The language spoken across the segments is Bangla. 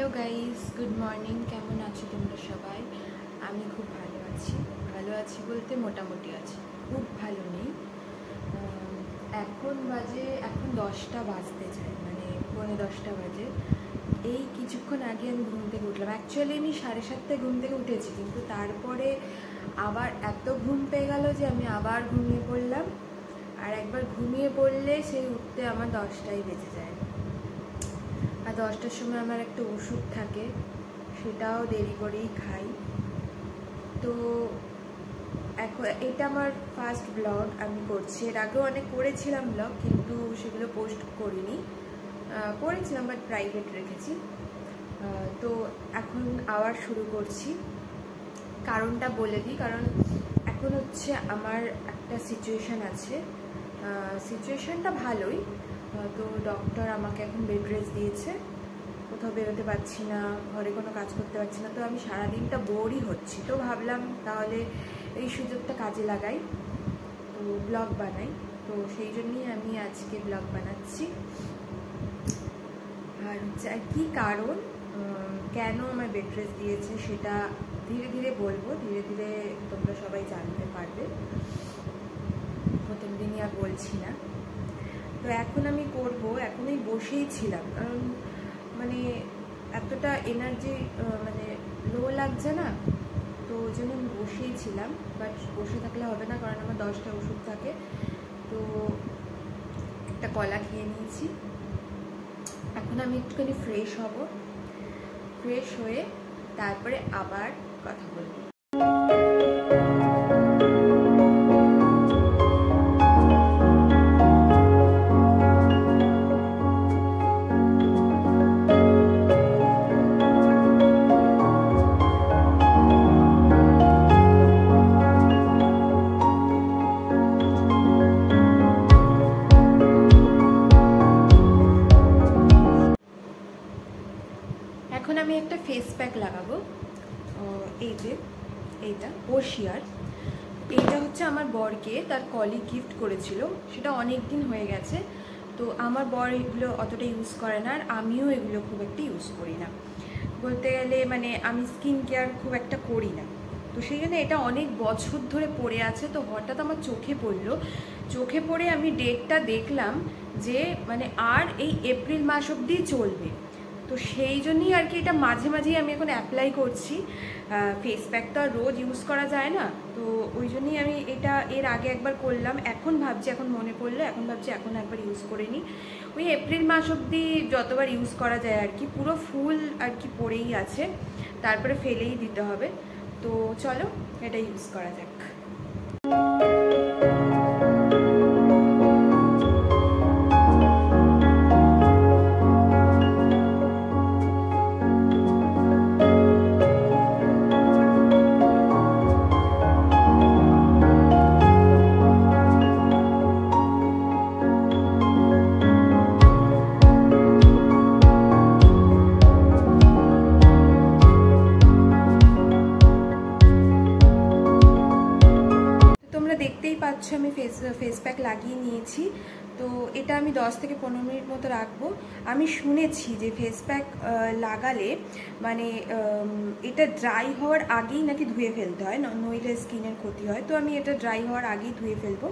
Hello guys, good morning. কেমন আছো তোমরা সবাই? আমি খুব ভালো আছি বলতে মোটামুটি আছি, খুব ভালো নেই। এখন 10টা বাজতে যায়, মানে 10:45 বাজে। এই কিছুক্ষণ আগে আমি ঘুম থেকে উঠলাম। অ্যাকচুয়ালি আমি 7:30টায় ঘুম থেকে উঠেছি, কিন্তু তারপরে আবার এত ঘুম পেয়ে গেল যে আমি আবার ঘুমিয়ে পড়লাম। আর একবার ঘুমিয়ে পড়লে সেই উঠতে আমার 10টাই বেজে যায়। আর 10টার সময় আমার একটা ওষুধ থাকে, সেটাও দেরি করেই খাই। তো এখন এটা আমার ফার্স্ট ব্লগ আমি করছি। এর আগেও অনেক করেছিলাম ব্লগ, কিন্তু সেগুলো পোস্ট করিনি, করেছিলাম বাট প্রাইভেট রেখেছি। তো এখন আবার শুরু করছি। কারণটা বলে দিই, কারণ এখন হচ্ছে আমার একটা সিচুয়েশান আছে। সিচুয়েশানটা ভালোই। তো ডক্টর আমাকে এখন বেড রেস্ট দিয়েছে, কোথাও বেরোতে পারছি না, ঘরে কোনো কাজ করতে পারছি না। তো আমি সারাদিনটা বোরই হচ্ছি। তো ভাবলাম তাহলে এই সুযোগটা কাজে লাগাই, তো ব্লগ বানাই। তো সেই জন্যই আমি আজকে ব্লগ বানাচ্ছি। আর কী কারণ, কেন আমার বেড রেস্ট দিয়েছে সেটা ধীরে ধীরে বলবো, ধীরে ধীরে তোমরা সবাই জানতে পারবে। প্রথম দিনই আর বলছি না। তো এখন আমি করব, এখনই বসেই ছিলাম, কারণ মানে এতটা এনার্জি মানে লো লাগছে না, তো ওই জন্য আমি বসেই ছিলাম। বাট বসে থাকলে হবে না, কারণ আমার 10টা ওষুধ থাকে। তো একটা কলা খেয়ে নিয়েছি। এখন আমি একটুখানি ফ্রেশ হব, ফ্রেশ হয়ে তারপরে আবার কথা বলবো। এখন আমি একটা ফেস প্যাক লাগাবো। এইটা ওশিয়ার। এইটা হচ্ছে আমার বরকে তার কলিগ গিফট করেছিল, সেটা অনেক দিন হয়ে গেছে। তো আমার বর এগুলো অতটা ইউজ করে না, আর আমিও এগুলো খুব একটা ইউজ করি না বলতে গেলে। মানে আমি স্কিন কেয়ার খুব একটা করি না, তো সেই জন্য এটা অনেক বছর ধরে পড়ে আছে। তো হঠাৎ আমার চোখে পড়লো, চোখে পড়ে আমি ডেটটা দেখলাম যে মানে আর এই এপ্রিল মাস অবধি চলবে। তো সেই জন্যই আর কি এটা মাঝে মাঝেই আমি এখন অ্যাপ্লাই করছি। ফেস প্যাক তো আর রোজ ইউজ করা যায় না, তো ওই জন্যই আমি এটা এর আগে একবার করলাম। এখন ভাবছি, এখন মনে পড়লো, এখন ভাবছি এখন একবার ইউজ করে নিই। ওই এপ্রিল মাস অবধি যতবার ইউজ করা যায় আর কি, পুরো ফুল আর কি পড়েই আছে, তারপরে ফেলেই দিতে হবে। তো চলো এটা ইউজ করা যাক। দেখতেই পাচ্ছ আমি ফেস প্যাক লাগিয়ে নিয়েছি। তো এটা আমি 10 থেকে 15 মিনিট মতো রাখবো। আমি শুনেছি যে ফেস প্যাক লাগালে মানে এটা ড্রাই হওয়ার আগেই নাকি ধুয়ে ফেলতে হয়, নইলে স্কিনের ক্ষতি হয়। তো আমি এটা ড্রাই হওয়ার আগেই ধুয়ে ফেলবো।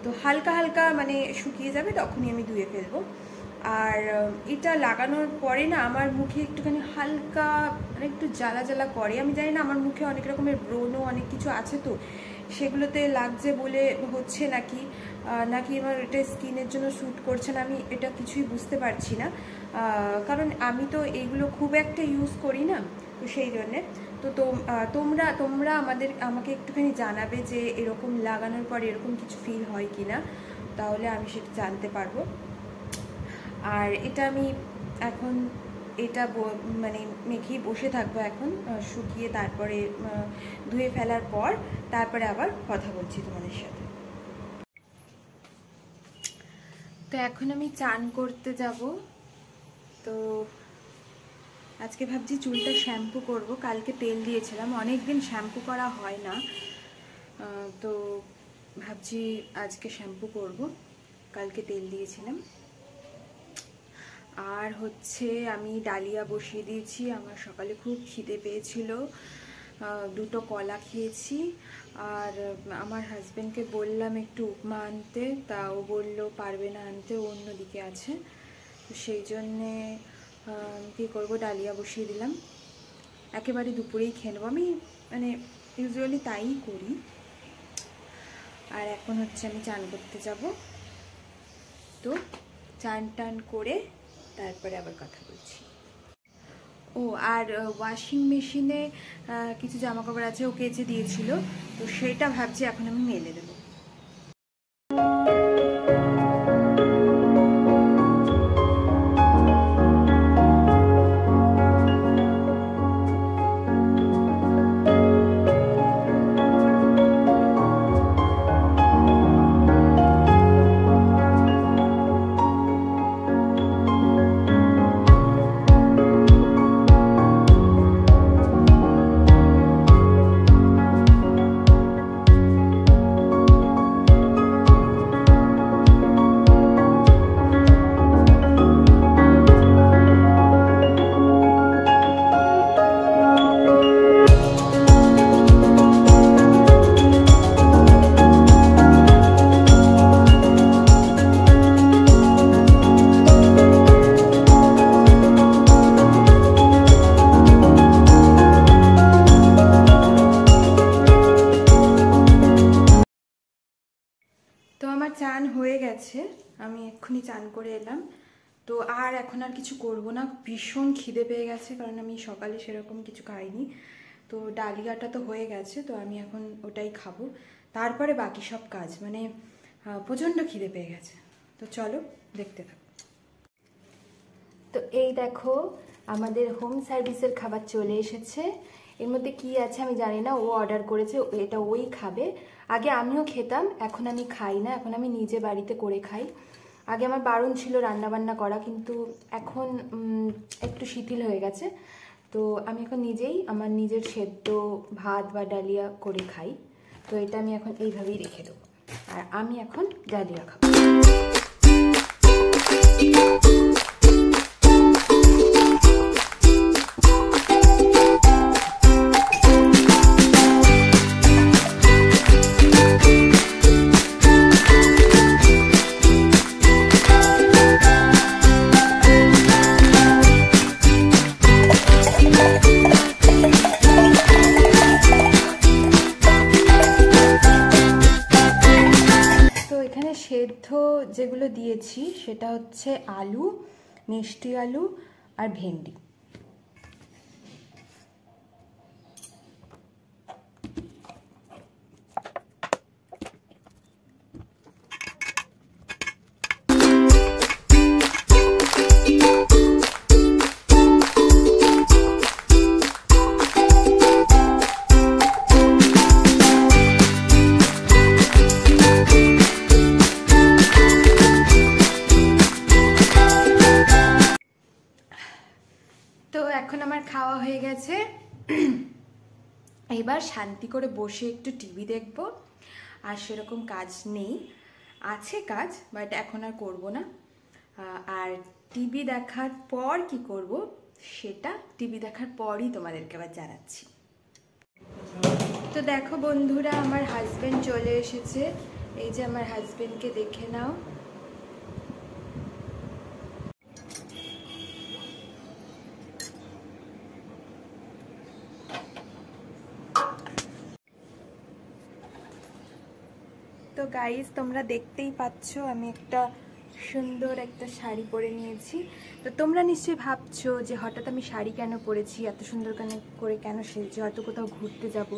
তো হালকা হালকা মানে শুকিয়ে যাবে, তখনই আমি ধুয়ে ফেলবো। আর এটা লাগানোর পরে না আমার মুখে একটুখানি হালকা মানে একটু জ্বালা জ্বালা করে। আমি জানি না, আমার মুখে অনেক রকমের ব্রণও অনেক কিছু আছে, তো সেগুলোতে লাগছে বলে হচ্ছে নাকি আমার এটা স্কিনের জন্য স্যুট করছে না, আমি এটা কিছুই বুঝতে পারছি না। কারণ আমি তো এইগুলো খুব একটা ইউজ করি না, তো সেই জন্যে। তো তোমরা আমাকে একটুখানি জানাবে যে এরকম লাগানোর পর এরকম কিছু ফিল হয় কি না, তাহলে আমি সেটা জানতে পারবো। আর এটা আমি এখন এটা মানে মেখেই বসে থাকবো এখন, শুকিয়ে তারপরে ধুয়ে ফেলার পর তারপরে আবার কথা বলছি তোমাদের সাথে। তো এখন আমি চান করতে যাব। তো আজকে ভাবছি চুলটা শ্যাম্পু করব। কালকে তেল দিয়েছিলাম, অনেক দিন শ্যাম্পু করা হয় না, তো ভাবছি আজকে শ্যাম্পু করব। কালকে তেল দিয়েছিলাম। আর আর হচ্ছে আমি ডালিয়া বসিয়ে দিয়েছি। আমার সকালে খুব খিদে পেয়েছিল, দুটো কলা খেয়েছি। আর আমার হাজব্যান্ডকে বললাম একটু উপমা আনতে, তা ও বললো পারবে না আনতে, অন্যদিকে আছে। তো সেই জন্যে কী করবো, ডালিয়া বসিয়ে দিলাম। একেবারে দুপুরেই খেয়ে নেবো, আমি মানে ইউজুয়ালি তাই করি। আর এখন হচ্ছে আমি চান করতে যাব, তো চান টান করে তারপরে আবার কথা বলছি। ও আর ওয়াশিং মেশিনে কিছু জামা কাপড় আছে, ও কেচে দিয়েছিল, তো সেটা ভাবছি এখন আমি মেলে দেবো। তো আমার চান হয়ে গেছে, আমি এক্ষুনি চান করে এলাম। তো আর এখন আর কিছু করব না, ভীষণ খিদে পেয়ে গেছে, কারণ আমি সকালে সেরকম কিছু খাইনি। তো ডালিয়াটা তো হয়ে গেছে, তো আমি এখন ওটাই খাবো, তারপরে বাকি সব কাজ। মানে প্রচণ্ড খিদে পেয়ে গেছে। তো চলো দেখতে থাকো। তো এই দেখো আমাদের হোম সার্ভিসের খাবার চলে এসেছে। এর মধ্যে কি আছে আমি জানি না, ও অর্ডার করেছে, এটা ওই খাবে। আগে আমিও খেতাম, এখন আমি খাই না, এখন আমি নিজে বাড়িতে করে খাই। আগে আমার বারণ ছিল রান্নাবান্না করা, কিন্তু এখন একটু শিথিল হয়ে গেছে। তো আমি এখন নিজেই আমার নিজের সেদ্ধ ভাত বা ডালিয়া করে খাই। তো এটা আমি এখন এইভাবেই রেখে দেবো, আর আমি এখন ডালিয়া খাবো। সেদ্ধ যেগুলো দিয়েছি সেটা হচ্ছে আলু, মিষ্টি আলু আর ভেন্ডি। এখন আমার খাওয়া হয়ে গেছে, এবার শান্তি করে বসে একটু টিভি দেখব। আর সেরকম কাজ নেই, আছে কাজ, বাট এখন আর করব না। আর টিভি দেখার পর কি করব সেটা টিভি দেখার পরই তোমাদেরকে আবার জানাচ্ছি। তো দেখো বন্ধুরা, আমার হাজবেন্ড চলে এসেছে। এই যে আমার হাজবেন্ডকে দেখে নাও। তো গাইস, তোমরা দেখতেই পাচ্ছ আমি একটা সুন্দর একটা শাড়ি পরে নিয়েছি। তো তোমরা নিশ্চয়ই ভাবছো যে হঠাৎ আমি শাড়ি কেন পরেছি, এত সুন্দর করে কেন সেজে, হয়তো কোথাও ঘুরতে যাব।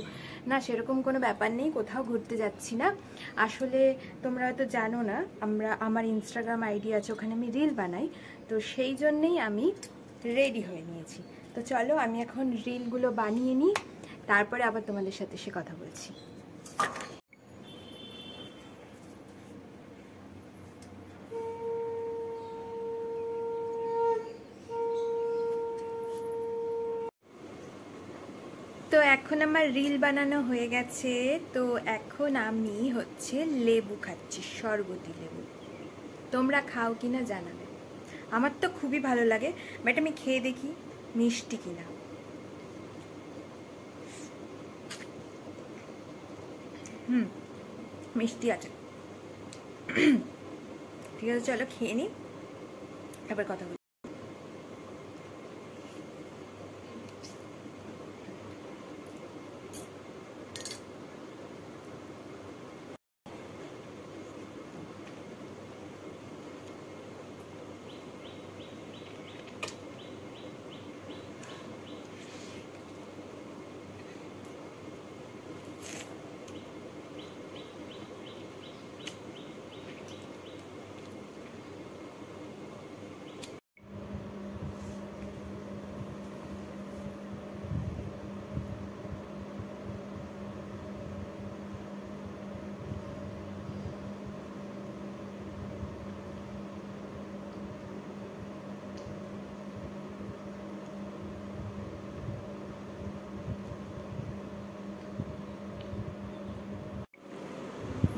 না, সেরকম কোনো ব্যাপার নেই, কোথাও ঘুরতে যাচ্ছি না। আসলে তোমরা হয়তো জানো না, আমার ইনস্টাগ্রাম আইডি আছে, ওখানে আমি রিল বানাই। তো সেই জন্যেই আমি রেডি হয়ে নিয়েছি। তো চলো আমি এখন রিলগুলো বানিয়ে নিই, তারপরে আবার তোমাদের সাথে সে কথা বলছি। তো এখন আমার রিল বানানো হয়ে গেছে। তো এখন আমি হচ্ছে লেবু খাচ্ছি, শরবতি লেবু। তোমরা খাও কিনা জানাবে। আমার তো খুবই ভালো লাগে, বাট আমি খেয়ে দেখি মিষ্টি কিনা। মিষ্টি আছে। ঠিক আছে, চলো খেয়ে নিই, তারপর কথা বলি।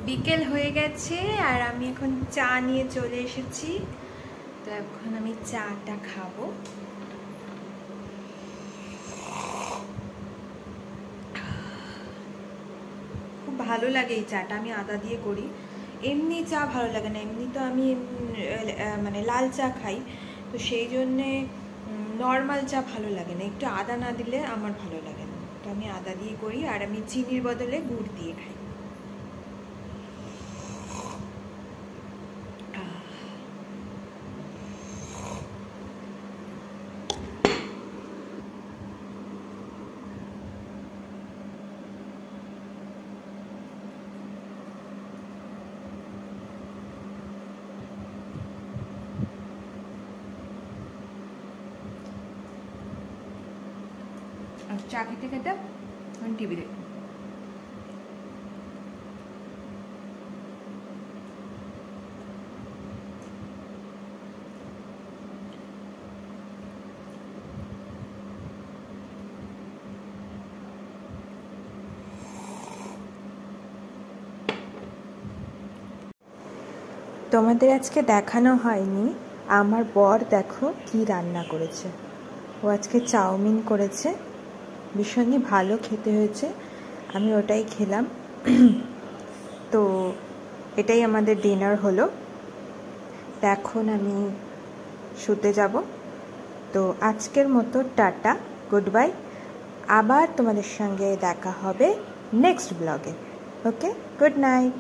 বিকেল হয়ে গেছে আর আমি এখন চা নিয়ে চলে এসেছি। তো এখন আমি চাটা খাবো। খুব ভালো লাগে এই চাটা, আমি আদা দিয়ে করি। এমনি চা ভালো লাগে না, এমনি তো আমি মানে লাল চা খাই, তো সেই জন্যে নর্মাল চা ভালো লাগে না, একটু আদা না দিলে আমার ভালো লাগে না। তো আমি আদা দিয়ে করি, আর আমি চিনির বদলে গুড় দিয়ে খাই। চা খেতে খেতে আমি টিভি দেখি। তোমাদের আজকে দেখানো হয়নি, আমার বর দেখো কি রান্না করেছে। ও আজকে চাউমিন করেছে, ভীষণই ভালো খেতে হয়েছে, আমি ওটাই খেলাম। তো এটাই আমাদের ডিনার হলো। তো এখন আমি শুতে যাব। তো আজকের মতো টাটা, গুড বাই। আবার তোমাদের সঙ্গে দেখা হবে নেক্সট ব্লগে। ওকে, গুড নাইট।